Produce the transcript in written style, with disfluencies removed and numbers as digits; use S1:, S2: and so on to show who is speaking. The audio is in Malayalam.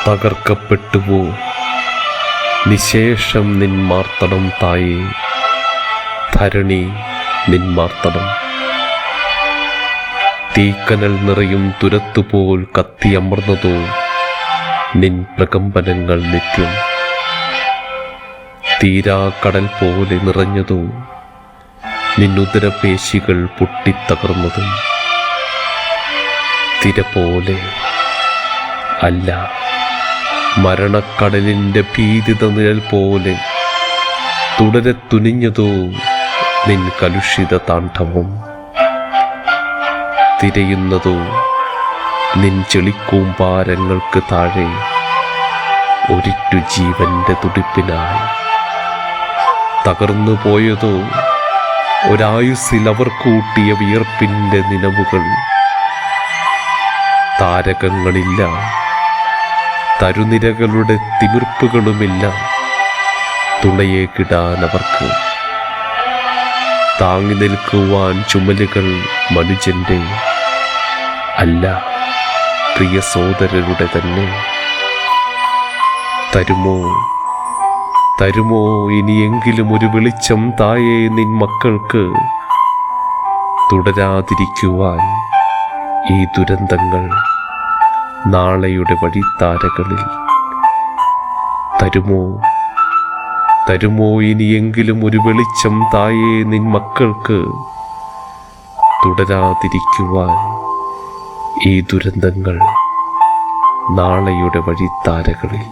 S1: തകർക്കപ്പെട്ടുവോ നിശേഷം നിന്മാർത്തണം തായേ, ധരണി നിന്മാർത്തണം. തീക്കനൽ നിറയും തുരത്തുപോൽ കത്തിയമർന്നതോ നിൻ പ്രകമ്പനങ്ങൾ നിത്യം. തീരാ കടൽ പോലെ നിറഞ്ഞതോ നിന്നുദരപേശികൾ പൊട്ടിത്തകർന്നതും. തിര പോലെ അല്ല, മരണക്കടലിൻ്റെ ഭീതിത നിഴൽ പോലെ തുടരെ തുനിഞ്ഞതോ നിൻ കലുഷിത താണ്ഡവം. തിരയുന്നതോ നിൻ ചെളിക്കൂമ്പാരങ്ങൾക്ക് താഴെ ഒരിറ്റു ജീവന്റെ തുടിപ്പിനായി. തകർന്നു പോയതോ ഒരായുസ്സിൽ അവർ കൂട്ടിയ വിയർപ്പിൻ്റെ നിലവുകൾ. താരകങ്ങളില്ല, തരുനിരകളുടെ തിമിർപ്പുകളുമില്ല തുണയെ കിടാൻ അവർക്ക്. താങ്ങി നിൽക്കുവാൻ ചുമലുകൾ മനുജന്റെ അല്ല, പ്രിയ സോദരരുടെ തന്നെ. തരുമോ തരുമോ ഇനിയെങ്കിലും ഒരു വെളിച്ചം തായേ നിൻ മക്കൾക്ക്, തുടരാതിരിക്കുവാൻ ഈ ദുരന്തങ്ങൾ നാളെയുടെ വഴിത്താരകളിൽ. തരുമോ തരുമോ ഇനിയെങ്കിലും ഒരു വെളിച്ചം തായേ നിൻ മക്കൾക്ക്, തുടരാതിരിക്കുവാൻ ഈ ദുരന്തങ്ങൾ നാളെയുടെ വഴിത്താരകളിൽ.